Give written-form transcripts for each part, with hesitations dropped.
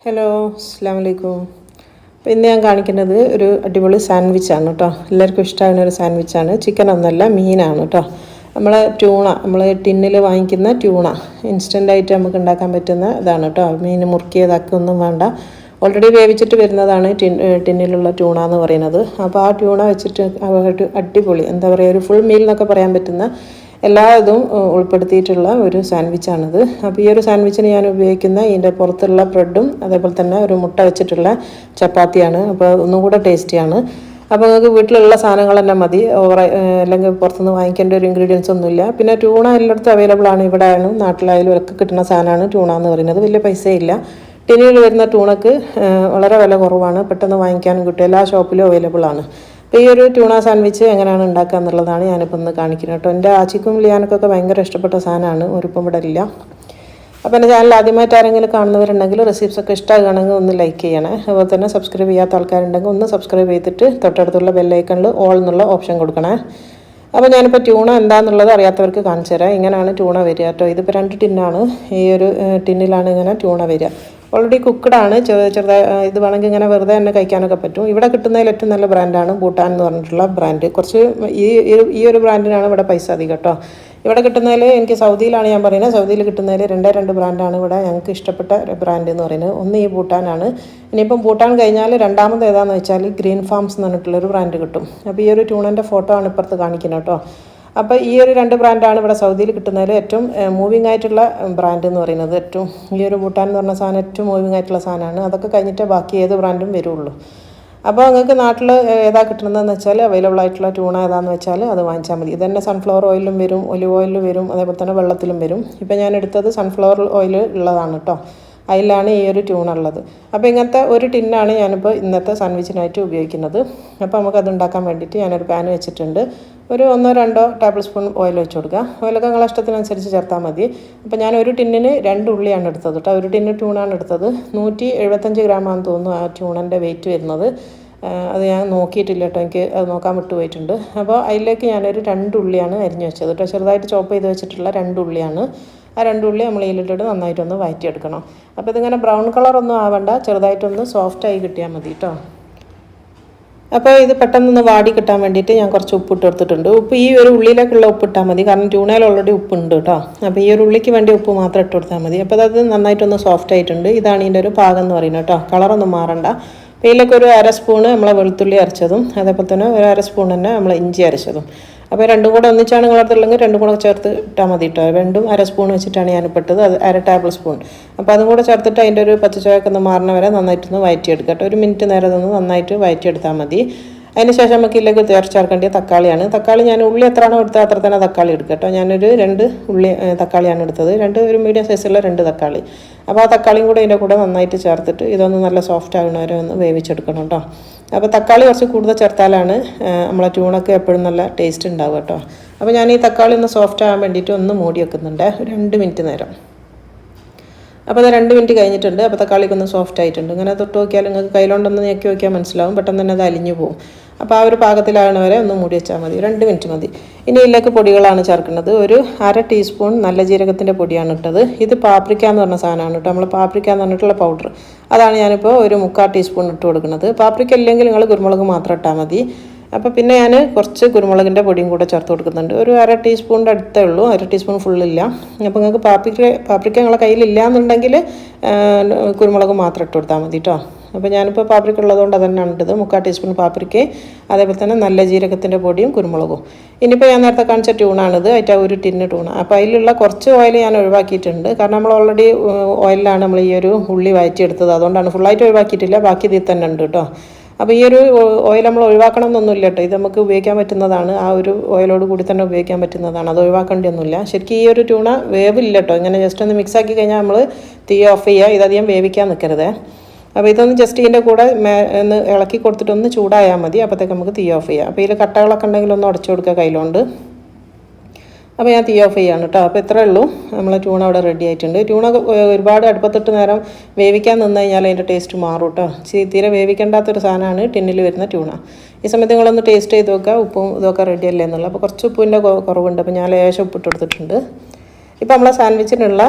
Hello അസ്സലാമു അലൈക്കും. അപ്പോൾ ഇന്ന് ഞാൻ കാണിക്കുന്നത് ഒരു അടിപൊളി സാൻഡ്വിച്ചാണ് കേട്ടോ. എല്ലാവർക്കും ഇഷ്ടമാകുന്ന ഒരു സാൻഡ്വിച്ചാണ്. ചിക്കൻ ഒന്നല്ല, മീനാണ് കേട്ടോ. നമ്മൾ ടിന്നിൽ വാങ്ങിക്കുന്ന ട്യൂണ ഇൻസ്റ്റൻ്റായിട്ട് നമുക്ക് ഉണ്ടാക്കാൻ പറ്റുന്ന ഇതാണ് കേട്ടോ. മീൻ മുറുക്കിയതാക്കി ഒന്നും വേണ്ട, ഓൾറെഡി വേവിച്ചിട്ട് വരുന്നതാണ് ടിന്നിലുള്ള ട്യൂണ എന്ന് പറയുന്നത്. അപ്പോൾ ആ ട്യൂണ വെച്ചിട്ട് അടിപൊളി എന്താ പറയുക, ഒരു ഫുൾ മീൽ എന്നൊക്കെ പറയാൻ പറ്റുന്ന എല്ലാ ഇതും ഉൾപ്പെടുത്തിയിട്ടുള്ള ഒരു സാൻഡ്വിച്ചാണിത്. അപ്പോൾ ഈ ഒരു സാൻഡ്വിച്ചിന് ഞാൻ ഉപയോഗിക്കുന്ന ഇതിൻ്റെ പുറത്തുള്ള ബ്രെഡും അതേപോലെ തന്നെ ഒരു മുട്ട വെച്ചിട്ടുള്ള ചപ്പാത്തിയാണ്. അപ്പോൾ ഒന്നും കൂടെ ടേസ്റ്റിയാണ്. അപ്പോൾ നിങ്ങൾക്ക് വീട്ടിലുള്ള സാധനങ്ങൾ തന്നെ മതി, അല്ലെങ്കിൽ പുറത്തുനിന്ന് വാങ്ങിക്കേണ്ട ഒരു ഇൻഗ്രീഡിയൻസ് ഒന്നുമില്ല. പിന്നെ ട്യൂണ എല്ലായിടത്തും അവൈലബിൾ ആണ്, ഇവിടെ ആയാലും നാട്ടിലായാലും ഒക്കെ കിട്ടുന്ന സാധനമാണ് ട്യൂണ എന്ന് പറയുന്നത്. വലിയ പൈസയില്ല. ടിന്നിൽ വരുന്ന ട്യൂണക്ക് വളരെ വില കുറവാണ്, പെട്ടെന്ന് വാങ്ങിക്കാനും കിട്ടും, എല്ലാ ഷോപ്പിലും അവൈലബിൾ ആണ്. അപ്പോൾ ഈ ഒരു ട്യൂണ സാൻഡ്വിച്ച് എങ്ങനെയാണ് ഉണ്ടാക്കുക എന്നുള്ളതാണ് ഞാനിപ്പോൾ ഒന്ന് കാണിക്കുന്നത് കേട്ടോ. എൻ്റെ ആച്ചിക്കും ലിയാനക്കൊക്കെ ഭയങ്കര ഇഷ്ടപ്പെട്ട സാധനമാണ്, ഒരിപ്പം ഇവിടെ ഇല്ല. അപ്പോൾ എൻ്റെ ചാനൽ ആദ്യമായിട്ട് ആരെങ്കിലും കാണുന്നവരുണ്ടെങ്കിൽ റെസിപ്സൊക്കെ ഇഷ്ടമാകുകയാണെങ്കിൽ ഒന്ന് ലൈക്ക് ചെയ്യണേ. അതുപോലെ തന്നെ സബ്സ്ക്രൈബ് ചെയ്യാത്ത ആൾക്കാരുണ്ടെങ്കിൽ ഒന്ന് സബ്സ്ക്രൈബ് ചെയ്തിട്ട് തൊട്ടടുത്തുള്ള ബെല്ലൈക്കണിൽ ഓൾ എന്നുള്ള ഓപ്ഷൻ കൊടുക്കണേ. അപ്പോൾ ഞാനിപ്പോൾ ട്യൂണ എന്താണെന്നുള്ളത് അറിയാത്തവർക്ക് കാണിച്ചു തരാം. ഇങ്ങനെയാണ് ട്യൂണ വരിക കേട്ടോ. ഇതിപ്പോൾ 2 ടിന്നാണ്, ഈ ഒരു ടിന്നിലാണ് ഇങ്ങനെ ട്യൂണ വരിക. ഓൾറെഡി കുക്കഡാണ്, ചെറുതായി ഇത് വേണമെങ്കിൽ ഇങ്ങനെ വെറുതെ തന്നെ കഴിക്കാനൊക്കെ പറ്റും. ഇവിടെ കിട്ടുന്നതിൽ ഏറ്റവും നല്ല ബ്രാൻഡാണ് ഭൂട്ടാൻ എന്ന് പറഞ്ഞിട്ടുള്ള ബ്രാൻഡ്. കുറച്ച് ഈ ഒരു ബ്രാൻഡിനാണ് ഇവിടെ പൈസ അധികം കേട്ടോ. ഇവിടെ കിട്ടുന്നതിൽ എനിക്ക് സൗദിയിലാണ് ഞാൻ പറയുന്നത്, സൗദിയിൽ കിട്ടുന്നതിൽ 2 ബ്രാൻഡാണ് ഇവിടെ ഞങ്ങൾക്ക് ഇഷ്ടപ്പെട്ട ബ്രാൻഡ് എന്ന് പറയുന്നത്. ഒന്ന് ഈ ഭൂട്ടാനാണ്. ഇനിയിപ്പം ഭൂട്ടാൻ കഴിഞ്ഞാൽ രണ്ടാമത് ഏതാണെന്ന് വെച്ചാൽ ഗ്രീൻ ഫാംസ് എന്ന് പറഞ്ഞിട്ടുള്ളൊരു ബ്രാൻഡ് കിട്ടും. അപ്പോൾ ഈ ഒരു ട്യൂണൻ്റെ ഫോട്ടോ ആണ് ഇപ്പുറത്ത് കാണിക്കുന്നത് കേട്ടോ. അപ്പോൾ ഈ ഒരു 2 ബ്രാൻഡാണ് ഇവിടെ സൗദിയിൽ കിട്ടുന്നതിൽ ഏറ്റവും മൂവിങ് ആയിട്ടുള്ള ബ്രാൻഡ് എന്ന് പറയുന്നത്. ഈ ഒരു ഭൂട്ടാൻ എന്ന് പറഞ്ഞ സാധനം ഏറ്റവും മൂവിങ് ആയിട്ടുള്ള സാധനമാണ്. അതൊക്കെ കഴിഞ്ഞിട്ട് ബാക്കി ഏത് ബ്രാൻഡും വരുള്ളൂ. അപ്പോൾ നിങ്ങൾക്ക് നാട്ടിൽ ഏതാ കിട്ടുന്നതെന്ന് വെച്ചാൽ അവൈലബിൾ ആയിട്ടുള്ള ട്യൂണ ഏതാണെന്ന് വെച്ചാൽ അത് വാങ്ങിച്ചാൽ മതി. ഇതന്നെ സൺഫ്ലവർ ഓയിലും വരും, ഒലിവ് ഓയിലും വരും, അതേപോലെ തന്നെ വെള്ളത്തിലും വരും. ഇപ്പോൾ ഞാൻ എടുത്തത് സൺഫ്ലവർ ഓയിൽ ഉള്ളതാണ് കേട്ടോ, അതിലാണ് ഈ ഒരു ട്യൂണ ഉള്ളത്. അപ്പോൾ ഇങ്ങനത്തെ ഒരു ടിന്നാണ് ഞാനിപ്പോൾ ഇന്നത്തെ സാൻഡ്വിച്ചിനായിട്ട് ഉപയോഗിക്കുന്നത്. അപ്പോൾ നമുക്കത് ഉണ്ടാക്കാൻ വേണ്ടിയിട്ട് ഞാനൊരു പാൻ വെച്ചിട്ടുണ്ട്. ഒരു 1-2 ടേബിൾ സ്പൂൺ ഓയിൽ വെച്ച് കൊടുക്കുക. ഓയിലൊക്കെ നിങ്ങളുടെ ഇഷ്ടത്തിനനുസരിച്ച് ചേർത്താൽ മതി. അപ്പോൾ ഞാൻ ഒരു ടിന്നിന് 2 ഉള്ളിയാണ് എടുത്തത് കേട്ടോ. ഒരു ടിന്ന് ട്യൂണാണ് എടുത്തത്. 175 ഗ്രാമാണെന്ന് തോന്നുന്നു ആ ട്യൂണൻ്റെ വെയിറ്റ് വരുന്നത്. അത് ഞാൻ നോക്കിയിട്ടില്ല കേട്ടോ, എനിക്ക് അത് നോക്കാൻ വിട്ടുപോയിട്ടുണ്ട്. അപ്പോൾ അതിലേക്ക് ഞാനൊരു 2 ഉള്ളിയാണ് അരിഞ്ഞ് വെച്ചത് കേട്ടോ. ചെറുതായിട്ട് ചോപ്പ് ചെയ്ത് വെച്ചിട്ടുള്ള 2 ഉള്ളിയാണ്. ആ 2 ഉള്ളി നമ്മൾ ഇതിലിട്ടിട്ട് നന്നായിട്ടൊന്ന് വഴറ്റിയെടുക്കണം. അപ്പോൾ ഇതിങ്ങനെ ബ്രൗൺ കളറൊന്നും ആവണ്ട, ചെറുതായിട്ടൊന്ന് സോഫ്റ്റായി കിട്ടിയാൽ മതി കേട്ടോ. അപ്പോൾ ഇത് പെട്ടെന്നൊന്ന് വാടി കിട്ടാൻ വേണ്ടിയിട്ട് ഞാൻ കുറച്ച് ഉപ്പ് ഇട്ട് കൊടുത്തിട്ടുണ്ട്. ഉപ്പ് ഈ ഒരു ഉള്ളിലേക്കുള്ള ഉപ്പ് ഇട്ടാൽ മതി, കാരണം ട്യൂണയിൽ ഓൾറെഡി ഉപ്പുണ്ട് കേട്ടോ. അപ്പോൾ ഈ ഒരു ഉള്ളിക്ക് വേണ്ടി ഉപ്പ് മാത്രം ഇട്ട് കൊടുത്താൽ മതി. അപ്പോൾ അത് നന്നായിട്ടൊന്ന് സോഫ്റ്റ് ആയിട്ടുണ്ട്. ഇതാണ് ഇതിൻ്റെ ഒരു പാകം എന്ന് പറയുന്നത് കേട്ടോ. കളറൊന്നും മാറണ്ട. അപ്പോൾ ഇതിലേക്ക് ഒരു 1/2 സ്പൂണ് നമ്മളെ വെളുത്തുള്ളി അരച്ചതും അതേപോലെ തന്നെ ഒരു 1/2 സ്പൂൺ തന്നെ നമ്മളെ ഇഞ്ചി അരച്ചതും. അപ്പോൾ 2 കൂടെ ഒന്നിച്ചാണ് നിങ്ങളടുത്തുള്ളെങ്കിൽ 2 കൂടെ ചേർത്ത് ഇട്ടാൽ മതി കേട്ടോ. 2ഉം 1/2 സ്പൂൺ വെച്ചിട്ടാണ് ഞാൻ ഇട്ടത്, അത് 1/2 ടേബിൾ സ്പൂൺ. അപ്പോൾ അതും കൂടെ ചേർത്തിട്ട് അതിൻ്റെ ഒരു പച്ചച്ചോയൊക്കെ ഒന്ന് മാറണ വരെ നന്നായിട്ടൊന്ന് വഴറ്റിയെടുക്കുക കേട്ടോ. 1 മിനിറ്റ് നേരം അതൊന്ന് നന്നായിട്ട് വഴറ്റിയെടുത്താൽ മതി. അതിന് ശേഷം നമുക്ക് ഇതിലേക്ക് ചേർക്കേണ്ടിയ തക്കാളിയാണ്. തക്കാളി ഞാൻ ഉള്ളി എത്രയാണോ എടുത്തത് അത്ര തന്നെ തക്കാളി എടുക്കുക കേട്ടോ. ഞാനൊരു 2 ഉള്ളി തക്കാളിയാണ് എടുത്തത്, ഒരു മീഡിയം സൈസുള്ള 2 തക്കാളി. അപ്പോൾ ആ തക്കാളിയും കൂടെ ഇതിൻ്റെ കൂടെ നന്നായിട്ട് ചേർത്തിട്ട് ഇതൊന്ന് നല്ല സോഫ്റ്റ് ആകുന്ന വരെ ഒന്ന് വേവിച്ചെടുക്കണം കേട്ടോ. അപ്പോൾ തക്കാളി കുറച്ച് കൂടുതൽ ചേർത്താലാണ് നമ്മളെ ട്യൂണൊക്കെ എപ്പോഴും നല്ല ടേസ്റ്റ് ഉണ്ടാവുക കേട്ടോ. അപ്പോൾ ഞാൻ ഈ തക്കാളി ഒന്ന് സോഫ്റ്റ് ആകാൻ വേണ്ടിയിട്ട് ഒന്ന് മൂടി വെക്കുന്നുണ്ട് 2 മിനിറ്റ് നേരം. അപ്പോൾ അത് 2 മിനിറ്റ് കഴിഞ്ഞിട്ടുണ്ട്. അപ്പോൾ തക്കാളിക്ക് ഒന്ന് സോഫ്റ്റ് ആയിട്ടുണ്ട്. ഇങ്ങനെ തൊട്ട് നോക്കിയാൽ നിങ്ങൾക്ക് കയ്യിലോണ്ടൊന്ന് ഞെക്കി നോക്കിയാൽ മനസ്സിലാവും, പെട്ടെന്ന് തന്നെ അത് അലിഞ്ഞു പോകും. അപ്പോൾ ആ ഒരു പാകത്തിലാകണ വരെ ഒന്ന് മൂടി വെച്ചാൽ മതി, 2 മിനിറ്റ് മതി. ഇനി ഇതിലേക്ക് പൊടികളാണ് ചേർക്കുന്നത്. ഒരു 1/2 ടീസ്പൂൺ നല്ല ജീരകത്തിൻ്റെ പൊടിയാണ് ഇട്ടത്. ഇത് പാപ്രിക്ക എന്ന് പറഞ്ഞ സാധനമാണ് കേട്ടോ. നമ്മൾ പാപ്രിക്ക എന്ന് പറഞ്ഞിട്ടുള്ള പൗഡർ, അതാണ് ഞാനിപ്പോൾ ഒരു 3/4 ടീസ്പൂൺ ഇട്ട് കൊടുക്കുന്നത്. പാപ്രിക്ക ഇല്ലെങ്കിൽ നിങ്ങൾ കുരുമുളക് മാത്രം ഇട്ടാൽ മതി. അപ്പോൾ പിന്നെ ഞാൻ കുറച്ച് കുരുമുളകിൻ്റെ പൊടിയും കൂടെ ചേർത്ത് കൊടുക്കുന്നുണ്ട്. ഒരു 1/2 ടീസ്പൂണിൻ്റെ അടുത്തേ ഉള്ളൂ, 1/2 ടീസ്പൂൺ ഫുള്ളില്ല. അപ്പോൾ നിങ്ങൾക്ക് പാപ്രിക്ക നിങ്ങളെ കയ്യിലില്ല എന്നുണ്ടെങ്കിൽ കുരുമുളക് മാത്രം ഇട്ട് കൊടുത്താൽ മതി കേട്ടോ. അപ്പോൾ ഞാനിപ്പോൾ പാപ്രിക്ക ഉള്ളതുകൊണ്ട് അതന്നെയാണ് ഇട്ടത്. 3/4 ടീസ്പൂൺ പാപ്രിക്കയും അതേപോലെ തന്നെ നല്ല ജീരകത്തിൻ്റെ പൊടിയും കുരുമുളകും. ഇനിയിപ്പോൾ ഞാൻ നേരത്തെ കാണിച്ച ട്യൂണാണിത്, അതിൻ്റെ ഒരു ടിന്ന് ട്യൂണ. അപ്പോൾ അതിലുള്ള കുറച്ച് ഓയിൽ ഞാൻ ഒഴിവാക്കിയിട്ടുണ്ട്, കാരണം നമ്മൾ ഓൾറെഡി ഓയിലാണ് നമ്മൾ ഈ ഒരു ഉള്ളി വഴറ്റിയെടുത്തത്, അതുകൊണ്ടാണ്. ഫുള്ളായിട്ട് ഒഴിവാക്കിയിട്ടില്ല, ബാക്കി ഇതിൽ തന്നെ ഉണ്ട് കേട്ടോ. അപ്പോൾ ഈ ഒരു ഓയിൽ നമ്മൾ ഒഴിവാക്കണം എന്നൊന്നുമില്ല കേട്ടോ. ഇത് നമുക്ക് ഉപയോഗിക്കാൻ പറ്റുന്നതാണ്, ആ ഒരു ഓയിലോട് കൂടി തന്നെ ഉപയോഗിക്കാൻ പറ്റുന്നതാണ്, അത് ഒഴിവാക്കേണ്ടിയൊന്നുമില്ല. ശരിക്കും ഈ ഒരു ട്യൂണ വേവില്ല കേട്ടോ. ഇങ്ങനെ ജസ്റ്റ് ഒന്ന് മിക്സ് ആക്കി കഴിഞ്ഞാൽ നമ്മൾ തീ ഓഫ് ചെയ്യുക, ഇതധികം വേവിക്കാൻ നിൽക്കരുതേ. അപ്പോൾ ഇതൊന്ന് ജസ്റ്റ് ഇതിൻ്റെ കൂടെ ഒന്ന് ഇളക്കി കൊടുത്തിട്ടൊന്ന് ചൂടായാൽ മതി, അപ്പോഴത്തേക്ക് നമുക്ക് തീ ഓഫ് ചെയ്യാം. അപ്പോൾ ഇതിൽ കട്ടകളൊക്കെ ഉണ്ടെങ്കിൽ ഒന്ന് ഉടച്ചു കൊടുക്കുക കയ്യിലുകൊണ്ട്. അപ്പോൾ ഞാൻ തീ ഓഫ് ചെയ്യാണ് കേട്ടോ. അപ്പോൾ ഇത്രയേ ഉള്ളൂ, നമ്മളെ ട്യൂണ അവിടെ റെഡി ആയിട്ടുണ്ട്. ട്യൂണ ഒരുപാട് അടുപ്പത്തിട്ട് നേരം വേവിക്കാൻ നിന്ന് കഴിഞ്ഞാൽ അതിൻ്റെ ടേസ്റ്റ് മാറും കേട്ടോ. തീരെ വേവിക്കേണ്ടാത്തൊരു സാധനമാണ് ടിന്നിൽ വരുന്ന ട്യൂണ. ഈ സമയത്ത് നിങ്ങളൊന്ന് ടേസ്റ്റ് ചെയ്ത് നോക്കുക, ഉപ്പും ഇതൊക്കെ റെഡി അല്ലേ എന്നുള്ളത്. അപ്പോൾ കുറച്ച് ഉപ്പിൻ്റെ കുറവുണ്ട്, അപ്പോൾ ഞാൻ ലേശം ഉപ്പിട്ട് കൊടുത്തിട്ടുണ്ട്. ഇപ്പോൾ നമ്മളെ സാൻഡ്വിച്ചിനുള്ള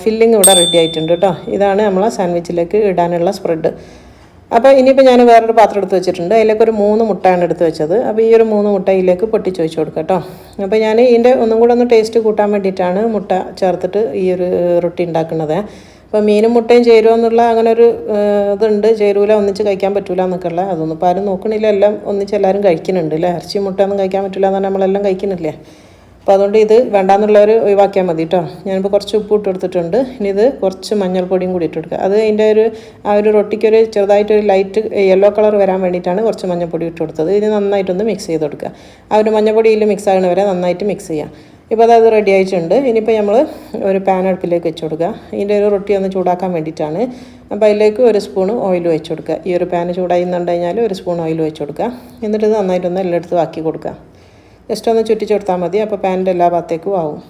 ഫില്ലിങ് ഇവിടെ റെഡി ആയിട്ടുണ്ട് കേട്ടോ. ഇതാണ് നമ്മളെ സാൻഡ്വിച്ചിലേക്ക് ഇടാനുള്ള സ്പ്രെഡ്. അപ്പോൾ ഇനിയിപ്പോൾ ഞാൻ വേറൊരു പാത്രം എടുത്ത് വെച്ചിട്ടുണ്ട്. അതിലേക്ക് ഒരു 3 മുട്ടയാണ് എടുത്ത് വെച്ചത്. അപ്പോൾ ഈ ഒരു 3 മുട്ട ഇതിലേക്ക് പൊട്ടിച്ച് വെച്ച് കൊടുക്കാം കേട്ടോ. അപ്പോൾ ഞാൻ ഇതിൻ്റെ ഒന്നും കൂടെ ഒന്ന് ടേസ്റ്റ് കൂട്ടാൻ വേണ്ടിയിട്ടാണ് മുട്ട ചേർത്തിട്ട് ഈ ഒരു റൊട്ടി ഉണ്ടാക്കുന്നത്. അപ്പോൾ മീനും മുട്ടയും ചേരുമോ എന്നുള്ള അങ്ങനെ ഒരു ഇതുണ്ട്. ചേരൂല, ഒന്നിച്ച് കഴിക്കാൻ പറ്റില്ല എന്നൊക്കെയുള്ള അതൊന്നും ഇപ്പോൾ ആരും നോക്കണില്ല. എല്ലാം ഒന്നിച്ച് എല്ലാവരും കഴിക്കുന്നുണ്ട് അല്ലേ. ഇറച്ചി മുട്ടയൊന്നും കഴിക്കാൻ പറ്റില്ല എന്ന് പറഞ്ഞാൽ നമ്മളെല്ലാം കഴിക്കുന്നില്ലേ. അപ്പോൾ അതുകൊണ്ട് ഇത് വേണ്ടാന്നുള്ളവർ ഒഴിവാക്കിയാൽ മതി കേട്ടോ. ഞാനിപ്പോൾ കുറച്ച് ഉപ്പ് ഇട്ട് കൊടുത്തിട്ടുണ്ട്. ഇനി ഇത് കുറച്ച് മഞ്ഞൾപ്പൊടിയും കൂടി ഇട്ട് കൊടുക്കുക. അത് അതിൻ്റെ ഒരു റൊട്ടിക്കൊരു ചെറുതായിട്ടൊരു ലൈറ്റ് യെല്ലോ കളർ വരാൻ വേണ്ടിയിട്ടാണ് കുറച്ച് മഞ്ഞൾപ്പൊടി ഇട്ട് കൊടുത്തത്. ഇത് നന്നായിട്ടൊന്ന് മിക്സ് ചെയ്ത് കൊടുക്കുക. ആ ഒരു മഞ്ഞൾപ്പൊടിയിൽ മിക്സ് ആകുന്ന വരെ നന്നായിട്ട് മിക്സ് ചെയ്യാം. ഇപ്പോൾ അത് റെഡി ആയിട്ടുണ്ട്. ഇനിയിപ്പോൾ നമ്മൾ ഒരു പാൻ അടുപ്പിലേക്ക് വെച്ച് കൊടുക്കുക. ഇതിൻ്റെ ഒരു റൊട്ടി ഒന്ന് ചൂടാക്കാൻ വേണ്ടിയിട്ടാണ്. അപ്പോൾ അതിലേക്ക് ഒരു സ്പൂൺ ഓയിൽ വെച്ച് കൊടുക്കുക. ഈ ഒരു പാൻ ചൂടായിന്നുണ്ട് കഴിഞ്ഞാൽ ഒരു സ്പൂൺ ഓയിൽ വെച്ച് കൊടുക്കുക. എന്നിട്ട് ഇത് നന്നായിട്ടൊന്ന് എല്ലായിടത്തും ആക്കി കൊടുക്കുക. ജസ്റ്റ് ഒന്ന് ചുറ്റിച്ച് കൊടുത്താൽ മതി. അപ്പോൾ പാനിൻ്റെ എല്ലാ ഭാഗത്തേക്കും ആവും.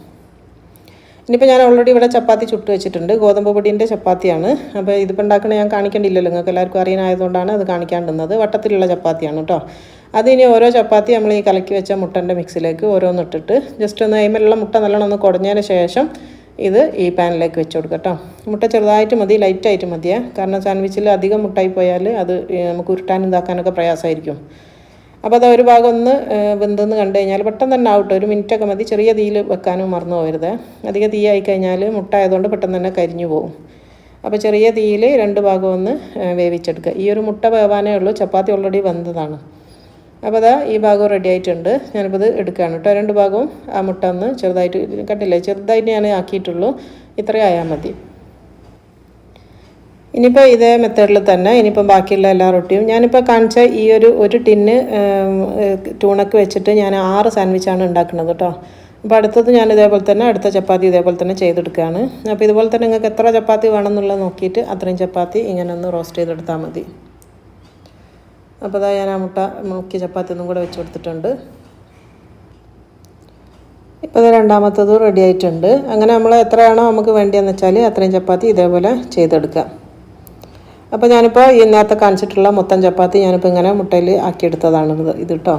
ഇനിയിപ്പോൾ ഞാൻ ഓൾറെഡി ഇവിടെ ചപ്പാത്തി ചുട്ട് വെച്ചിട്ടുണ്ട്. ഗോതമ്പ് പൊടിൻ്റെ ചപ്പാത്തിയാണ്. അപ്പോൾ ഇതിപ്പോൾ ഉണ്ടാക്കണ ഞാൻ കാണിക്കേണ്ടില്ലല്ലോ, നിങ്ങൾക്ക് എല്ലാവർക്കും അറിയാനായതുകൊണ്ടാണ് അത് കാണിക്കാണ്ടുന്നത്. വട്ടത്തിലുള്ള ചപ്പാത്തിയാണ് കേട്ടോ. അതിനി ഓരോ ചപ്പാത്തി നമ്മൾ ഈ കലക്കി വെച്ച മുട്ടൻ്റെ മിക്സിലേക്ക് ഓരോന്നിട്ടിട്ട് ജസ്റ്റ് ഒന്ന് അതിന്മേലുള്ള മുട്ട നല്ലോണം ഒന്ന് കുടഞ്ഞതിന് ശേഷം ഇത് ഈ പാനിലേക്ക് വെച്ച് കൊടുക്കുക കേട്ടോ. മുട്ട ചെറുതായിട്ട് മതി, ലൈറ്റായിട്ട് മതിയേ. കാരണം സാൻഡ്വിച്ചിൽ അധികം മുട്ടായി പോയാൽ അത് നമുക്ക് ഉരുട്ടാനും ഇതാക്കാനൊക്കെ പ്രയാസമായിരിക്കും. അപ്പോൾ അത് ഒരു ഭാഗം ഒന്ന് വെന്തെന്ന് കണ്ടു കഴിഞ്ഞാൽ പെട്ടെന്ന് തന്നെ ആവട്ടെ, ഒരു മിനിറ്റൊക്കെ മതി. ചെറിയ തീയിൽ വെക്കാനും മറന്നു പോകരുത്. അധികം തീ ആയിക്കഴിഞ്ഞാൽ മുട്ട ആയതുകൊണ്ട് പെട്ടെന്ന് തന്നെ കരിഞ്ഞു പോകും. അപ്പോൾ ചെറിയ തീയിൽ 2 ഭാഗം ഒന്ന് വേവിച്ചെടുക്കുക. ഈ ഒരു മുട്ട വേവാനേ ഉള്ളൂ, ചപ്പാത്തി ഓൾറെഡി വെന്തതാണ്. അപ്പോൾ അതാ ഈ ഭാഗം റെഡി ആയിട്ടുണ്ട്. ഞാനിപ്പോൾ ഇത് എടുക്കുകയാണ് കേട്ടോ. 2 ഭാഗവും ആ മുട്ട ഒന്ന് ചെറുതായിട്ട് കണ്ടില്ലേ, ചെറുതായിട്ട് ഞാൻ ആക്കിയിട്ടുള്ളൂ. ഇത്രയും ആയാൽ മതി. ഇനിയിപ്പോൾ ഇതേ മെത്തേഡിൽ തന്നെ ഇനിയിപ്പം ബാക്കിയുള്ള എല്ലാ റൊട്ടിയും ഞാനിപ്പോൾ കാണിച്ച ഈ ഒരു ടിന്ന് ടൂണക്ക് വെച്ചിട്ട് ഞാൻ 6 സാൻഡ്വിച്ചാണ് ഉണ്ടാക്കുന്നത് കേട്ടോ. അപ്പോൾ അടുത്തത് ഞാൻ ഇതേപോലെ തന്നെ അടുത്ത ചപ്പാത്തി ഇതേപോലെ തന്നെ ചെയ്തെടുക്കുകയാണ്. അപ്പോൾ ഇതുപോലെ തന്നെ നിങ്ങൾക്ക് എത്ര ചപ്പാത്തി വേണമെന്നുള്ളത് നോക്കിയിട്ട് അത്രയും ചപ്പാത്തി ഇങ്ങനെ ഒന്ന് റോസ്റ്റ് ചെയ്തെടുത്താൽ മതി. അപ്പോൾ അതാ ഞാൻ ആ മുക്കിയ ചപ്പാത്തി ഒന്നും കൂടെ വെച്ച് കൊടുത്തിട്ടുണ്ട്. ഇപ്പോൾ ഇത് രണ്ടാമത്തത് റെഡി ആയിട്ടുണ്ട്. അങ്ങനെ നമ്മൾ എത്രയാണോ നമുക്ക് വേണ്ടിയെന്ന് വെച്ചാൽ അത്രയും ചപ്പാത്തി ഇതേപോലെ ചെയ്തെടുക്കുക. അപ്പോൾ ഞാനിപ്പോൾ ഈ നേരത്തെ കാണിച്ചിട്ടുള്ള മൊത്തം ചപ്പാത്തി ഞാനിപ്പോൾ ഇങ്ങനെ മുട്ടയിൽ ആക്കിയെടുത്തതാണ് ഇത് കേട്ടോ.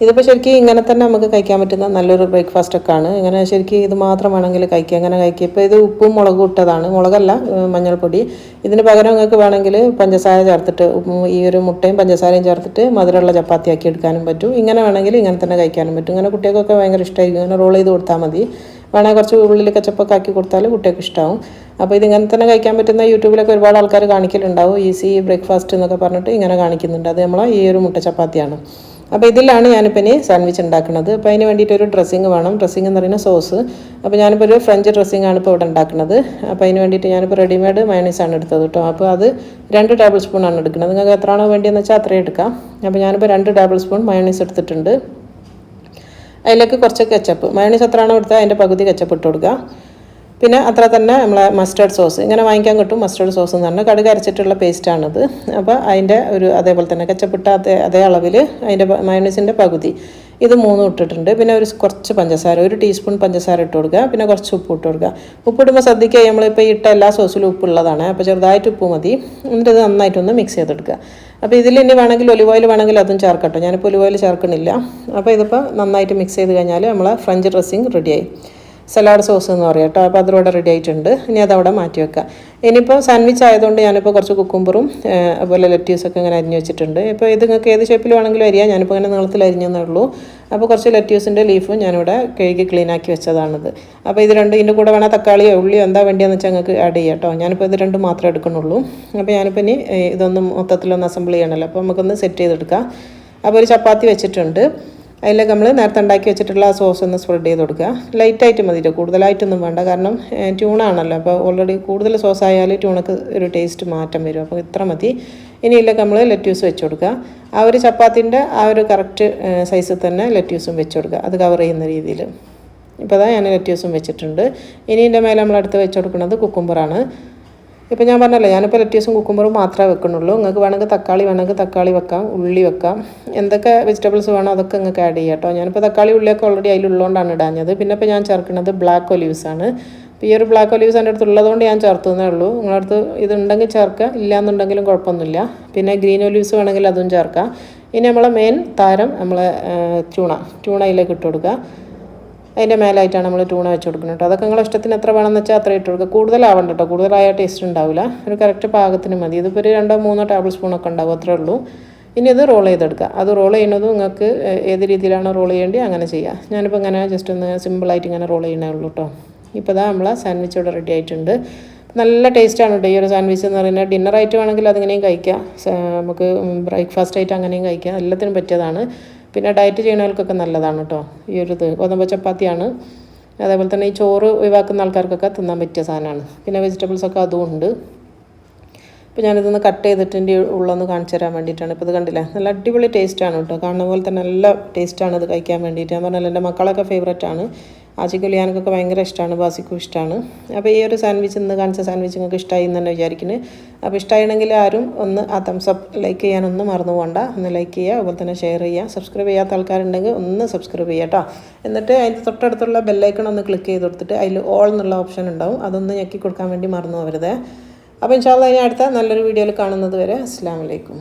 ഇതിപ്പോൾ ശരിക്കും ഇങ്ങനെ തന്നെ നമുക്ക് കഴിക്കാൻ പറ്റുന്ന നല്ലൊരു ബ്രേക്ക്ഫാസ്റ്റൊക്കെയാണ്. ഇങ്ങനെ ശരിക്കും ഇത് മാത്രം വേണമെങ്കിൽ കഴിക്കുക, അങ്ങനെ കഴിക്കുക. ഇപ്പോൾ ഇത് ഉപ്പും മുളകും ഇട്ടതാണ്, മുളകല്ല മഞ്ഞൾപ്പൊടി. ഇതിന് പകരം നിങ്ങൾക്ക് വേണമെങ്കിൽ പഞ്ചസാര ചേർത്തിട്ട് ഈ ഒരു മുട്ടയും പഞ്ചസാരയും ചേർത്തിട്ട് മധുരമുള്ള ചപ്പാത്തി ആക്കി എടുക്കാനും പറ്റും. ഇങ്ങനെ വേണമെങ്കിൽ ഇങ്ങനെ തന്നെ കഴിക്കാനും പറ്റും. ഇങ്ങനെ കുട്ടികൾക്കൊക്കെ ഭയങ്കര ഇഷ്ടമായിരിക്കും. ഇങ്ങനെ റോൾ ചെയ്ത് കൊടുത്താൽ മതി. വേണമെങ്കിൽ കുറച്ച് ഉള്ളിൽ കച്ചപ്പൊക്കെ ആക്കി കൊടുത്താൽ കുട്ടികൾക്ക് ഇഷ്ടമാവും. അപ്പോൾ ഇതിങ്ങനെ തന്നെ കഴിക്കാൻ പറ്റുന്ന യൂട്യൂബിലൊക്കെ ഒരുപാട് ആൾക്കാർ കാണിക്കലുണ്ടാവും. ഈസി ബ്രേക്ക്ഫാസ്റ്റ് എന്നൊക്കെ പറഞ്ഞിട്ട് ഇങ്ങനെ കാണിക്കുന്നുണ്ട്. അത് നമ്മളെ ഈ ഒരു മുട്ട ചപ്പാത്തിയാണ്. അപ്പോൾ ഇതിലാണ് ഞാനിപ്പോൾ ഇനി സാൻഡ്വിച്ച് ഉണ്ടാക്കുന്നത്. അപ്പോൾ അതിന് വേണ്ടിയിട്ട് ഒരു ഡ്രസ്സിങ് വേണം. ഡ്രസ്സിങ് എന്ന് പറയുന്ന സോസ്. അപ്പോൾ ഞാനിപ്പോൾ ഒരു ഫ്രഞ്ച് ഡ്രസ്സിങ്ങാണ് ഇപ്പോൾ ഇവിടെ ഉണ്ടാക്കുന്നത്. അപ്പോൾ അതിന് വേണ്ടിയിട്ട് ഞാനിപ്പോൾ റെഡിമെയ്ഡ് മയണൈസാണ് എടുത്തത് കേട്ടോ. അപ്പോൾ അത് 2 ടേബിൾ സ്പൂണാണ് എടുക്കുന്നത്. നിങ്ങൾക്ക് എത്രയാണോ വേണ്ടിയെന്ന് വെച്ചാൽ അത്രയും എടുക്കാം. അപ്പോൾ ഞാനിപ്പോൾ 2 ടേബിൾ സ്പൂൺ മയണൈസ് എടുത്തിട്ടുണ്ട്. അതിലേക്ക് കുറച്ച് കെച്ചപ്പ്, മയണൈസ് എത്രയാണോ എടുത്താൽ അതിൻ്റെ പകുതി കെച്ചപ്പ് ഇട്ട് കൊടുക്കുക. പിന്നെ അത്ര തന്നെ നമ്മളെ മസ്റ്റേർഡ് സോസ് ഇങ്ങനെ വാങ്ങിക്കാൻ കിട്ടും. മസ്റ്റേർഡ് സോസ് എന്ന് പറഞ്ഞാൽ കടുക് അരച്ചിട്ടുള്ള പേസ്റ്റാണിത്. അപ്പോൾ അതിൻ്റെ അതേപോലെ തന്നെ കെച്ചപ്പിട്ട അതേ അളവിൽ അതിൻ്റെ മയണൈസിൻ്റെ പകുതി ഇത് 3 ഇട്ടിട്ടുണ്ട്. പിന്നെ കുറച്ച് പഞ്ചസാര, 1 ടീസ്പൂൺ പഞ്ചസാര ഇട്ട് കൊടുക്കുക. പിന്നെ കുറച്ച് ഉപ്പ് ഇട്ട് കൊടുക്കുക. ഉപ്പിടുമ്പോൾ ശ്രദ്ധിക്കുക, നമ്മളിപ്പോൾ ഇട്ട എല്ലാ സോസിലും ഉപ്പുള്ളതാണ്. അപ്പോൾ ചെറുതായിട്ട് ഉപ്പ് മതി. എന്നിട്ട് ഇത് നന്നായിട്ടൊന്ന് മിക്സ് ചെയ്തെടുക്കുക. അപ്പോൾ ഇതിൽ ഇനി വേണമെങ്കിൽ ഒലിവ് ഓയിൽ വേണമെങ്കിൽ അതും ചേർക്കട്ടോ. ഞാനിപ്പോൾ ഒലിവ് ഓയിൽ ചേർക്കണില്ല. അപ്പോൾ ഇതിപ്പോൾ നന്നായിട്ട് മിക്സ് ചെയ്ത് കഴിഞ്ഞാൽ നമ്മളെ ഫ്രഞ്ച് ഡ്രസ്സിങ് റെഡിയായി. സലാഡ് സോസ് എന്ന് പറയാം കേട്ടോ. അപ്പോൾ അതിലൂടെ റെഡി ആയിട്ടുണ്ട്. ഇനി അതവിടെ മാറ്റി വെക്കുക. ഇനിയിപ്പോൾ സാൻഡ്വിച്ച് ആയതുകൊണ്ട് ഞാനിപ്പോൾ കുറച്ച് കുക്കുംബറും അതുപോലെ ലെറ്റ്യൂസൊക്കെ ഇങ്ങനെ അരിഞ്ഞ് വെച്ചിട്ടുണ്ട്. ഇപ്പോൾ ഇത് നിങ്ങൾക്ക് ഏത് ഷേപ്പിൽ വേണമെങ്കിലും അരിയാം. ഞാനിപ്പോൾ ഇങ്ങനെ നീളത്തിൽ അരിഞ്ഞെന്നേ ഉള്ളൂ. അപ്പോൾ കുറച്ച് ലെറ്റ്യൂസിൻ്റെ ലീഫും ഞാനിവിടെ കഴുകി ക്ലീനാക്കി വെച്ചതാണിത്. അപ്പോൾ ഇത് രണ്ടും ഇതിൻ്റെ കൂടെ വേണേൽ തക്കാളിയോ ഉള്ളിയോ എന്താ വേണ്ടിയെന്ന് വെച്ചാൽ നിങ്ങൾക്ക് ആഡ് ചെയ്യാം കേട്ടോ. ഞാനിപ്പോൾ ഇത് രണ്ടും മാത്രമേ എടുക്കുന്നുള്ളൂ. അപ്പോൾ ഞാനിപ്പോൾ ഇനി ഇതൊന്നും മൊത്തത്തിലൊന്ന് അസംബിൾ ചെയ്യണമല്ലോ. അപ്പോൾ നമുക്കൊന്ന് സെറ്റ് ചെയ്തെടുക്കാം. അപ്പോൾ ഒരു ചപ്പാത്തി വെച്ചിട്ടുണ്ട്. അതിലേക്ക് നമ്മൾ നേരത്തെ ഉണ്ടാക്കി വെച്ചിട്ടുള്ള ആ സോസ് ഒന്ന് സ്പ്രെഡ് ചെയ്ത് കൊടുക്കുക. ലൈറ്റായിട്ട് മതിട്ടോ, കൂടുതലായിട്ടൊന്നും വേണ്ട. കാരണം ട്യൂണ ആണല്ലോ. അപ്പോൾ ഓൾറെഡി കൂടുതൽ സോസ് ആയാൽ ട്യൂണക്ക് ഒരു ടേസ്റ്റ് മാറ്റം വരും. അപ്പോൾ ഇത്ര മതി. ഇനി ഇതിലേക്ക് നമ്മൾ ലെറ്റ്യൂസ് വെച്ച് കൊടുക്കുക. ആ ഒരു ചപ്പാത്തിൻ്റെ ആ ഒരു കറക്റ്റ് സൈസിൽ തന്നെ ലെറ്റ്യൂസും വെച്ച് കൊടുക്കുക, അത് കവർ ചെയ്യുന്ന രീതിയിൽ. ഇപ്പോൾ അതാ ഞാൻ ലെറ്റ്യൂസും വെച്ചിട്ടുണ്ട്. ഇനി ഇതിൻ്റെ മേലെ നമ്മൾ അടുത്ത് വെച്ച് കൊടുക്കുന്നത് കുക്കുംബറാണ്. ഇപ്പോൾ ഞാൻ പറഞ്ഞല്ലോ, ഞാനിപ്പോൾ ലെറ്റ്യൂസും കുക്കുംബറും മാത്രമേ വെക്കുന്നുള്ളൂ. നിങ്ങൾക്ക് വേണമെങ്കിൽ തക്കാളി വെക്കാം, ഉള്ളി വെക്കാം. എന്തൊക്കെ വെജിറ്റബിൾസ് വേണോ അതൊക്കെ നിങ്ങൾക്ക് ആഡ് ചെയ്യാം കേട്ടോ. ഞാനിപ്പോൾ തക്കാളി ഉള്ളിയൊക്കെ ഓൾറെഡി അതിലുള്ളതുകൊണ്ടാണ് ഇടാഞ്ഞത്. പിന്നെ ഇപ്പോൾ ഞാൻ ചേർക്കുന്നത് ബ്ലാക്ക് ഒലീവ്സാണ്. അപ്പോൾ ഈ ഒരു ബ്ലാക്ക് ഒലീവ്സ് എൻ്റെ അടുത്ത് ഉള്ളതുകൊണ്ട് ഞാൻ ചേർത്തുന്നേ ഉള്ളൂ. നിങ്ങളുടെ അടുത്ത് ഇതുണ്ടെങ്കിൽ ചേർക്കുക, ഇല്ലയെന്നുണ്ടെങ്കിലും കുഴപ്പമൊന്നുമില്ല. പിന്നെ ഗ്രീൻ ഒലീവ്സ് വേണമെങ്കിൽ അതും ചേർക്കാം. ഇനി നമ്മളെ മെയിൻ താരം നമ്മളെ ട്യൂണയിലേക്ക് ഇട്ട് കൊടുക്കുക. അതിൻ്റെ മേലായിട്ടാണ് നമ്മൾ ട്യൂണ വെച്ച് കൊടുക്കുന്നത് കേട്ടോ. അതൊക്കെ നിങ്ങളുടെ ഇഷ്ടത്തിന് എത്ര വേണമെന്ന് വെച്ചാൽ അത്ര ഇട്ട് കൊടുക്കുക. കൂടുതലാവണ്ട കേട്ടോ, കൂടുതലായ ടേസ്റ്റ് ഉണ്ടാവില്ല. ഒരു കറക്റ്റ് പാകത്തിന് മതി. ഇതിപ്പോൾ ഒരു 2-3 ടേബിൾ സ്പൂണൊക്കെ ഉണ്ടാവും, അത്രേ ഉള്ളൂ. ഇനി ഇത് റോൾ ചെയ്തെടുക്കുക. അത് റോൾ ചെയ്യുന്നതും നിങ്ങൾക്ക് ഏത് രീതിയിലാണോ റോൾ ചെയ്യേണ്ടത് അങ്ങനെ ചെയ്യുക. ഞാനിപ്പോൾ ഇങ്ങനെ ജസ്റ്റ് ഒന്ന് സിമ്പിളായിട്ട് ഇങ്ങനെ റോൾ ചെയ്യണേ ഉള്ളൂ കേട്ടോ. ഇപ്പോൾ ഇതാ നമ്മളെ സാൻഡ്വിച്ച് ഇവിടെ റെഡി ആയിട്ടുണ്ട്. നല്ല ടേസ്റ്റാണ് കേട്ടോ ഈ ഒരു സാൻഡ്വിച്ച് എന്ന് പറയുന്നത്. ഡിന്നറായിട്ട് വേണമെങ്കിൽ അതിങ്ങനെയും കഴിക്കാം, നമുക്ക് ബ്രേക്ക്ഫാസ്റ്റ് ആയിട്ട് അങ്ങനെയും കഴിക്കാം, എല്ലാത്തിനും പറ്റിയതാണ്. പിന്നെ ഡയറ്റ് ചെയ്യുന്നവർക്കൊക്കെ നല്ലതാണ് കേട്ടോ. ഈ ഒരു ഗോതമ്പ് ചപ്പാത്തിയാണ്. അതേപോലെ തന്നെ ഈ ചോറ് ഒഴിവാക്കുന്ന ആൾക്കാർക്കൊക്കെ തിന്നാൻ പറ്റിയ സാധനമാണ്. പിന്നെ വെജിറ്റബിൾസൊക്കെ അതും ഉണ്ട്. ഇപ്പോൾ ഞാനിതൊന്ന് കട്ട് ചെയ്തിട്ട് ഉള്ളൊന്ന് കാണിച്ചു തരാൻ വേണ്ടിയിട്ടാണ്. ഇപ്പോൾ ഇത് കണ്ടില്ലേ, നല്ല അടിപൊളി ടേസ്റ്റാണ് കേട്ടോ. കാണുന്ന പോലെ തന്നെ നല്ല ടേസ്റ്റാണ് ഇത് കഴിക്കാൻ വേണ്ടിയിട്ട്. ഞാൻ പറഞ്ഞല്ലോ എൻ്റെ മക്കളൊക്കെ ഫേവറേറ്റാണ്. ആച്ചിക്കുലിയാനൊക്കെ ഭയങ്കര ഇഷ്ടമാണ്, ബാസിക്കും ഇഷ്ടമാണ്. അപ്പോൾ ഈ ഒരു സാൻഡ്വിച്ച് ഇന്ന് കാണിച്ച സാൻഡ്വിച്ച് നിങ്ങൾക്ക് ഇഷ്ടമായി എന്ന് തന്നെ വിചാരിക്കുന്നു. അപ്പോൾ ഇഷ്ടമാണെങ്കിൽ ആരും ഒന്ന് ആ തംസപ്പ് ലൈക്ക് ചെയ്യാനൊന്നും മറന്നു പോകണ്ട. ഒന്ന് ലൈക്ക് ചെയ്യുക, അതുപോലെ തന്നെ ഷെയർ ചെയ്യുക. സബ്സ്ക്രൈബ് ചെയ്യാത്ത ആൾക്കാരുണ്ടെങ്കിൽ ഒന്ന് സബ്സ്ക്രൈബ് ചെയ്യുക കേട്ടോ. എന്നിട്ട് അതിൻ്റെ തൊട്ടടുത്തുള്ള ബെല്ലൈക്കൺ ഒന്ന് ക്ലിക്ക് ചെയ്ത് കൊടുത്തിട്ട് അതിൽ ഓൾ എന്നുള്ള ഓപ്ഷൻ ഉണ്ടാവും, അതൊന്ന് ഞെക്കി കൊടുക്കാൻ വേണ്ടി മറന്നു പോകരുത്. അപ്പോൾ ഇൻഷാ അല്ലാഹ് ഇനി അടുത്ത നല്ലൊരു വീഡിയോയിൽ കാണുന്നത് വരെ അസ്സലാമു അലൈക്കും.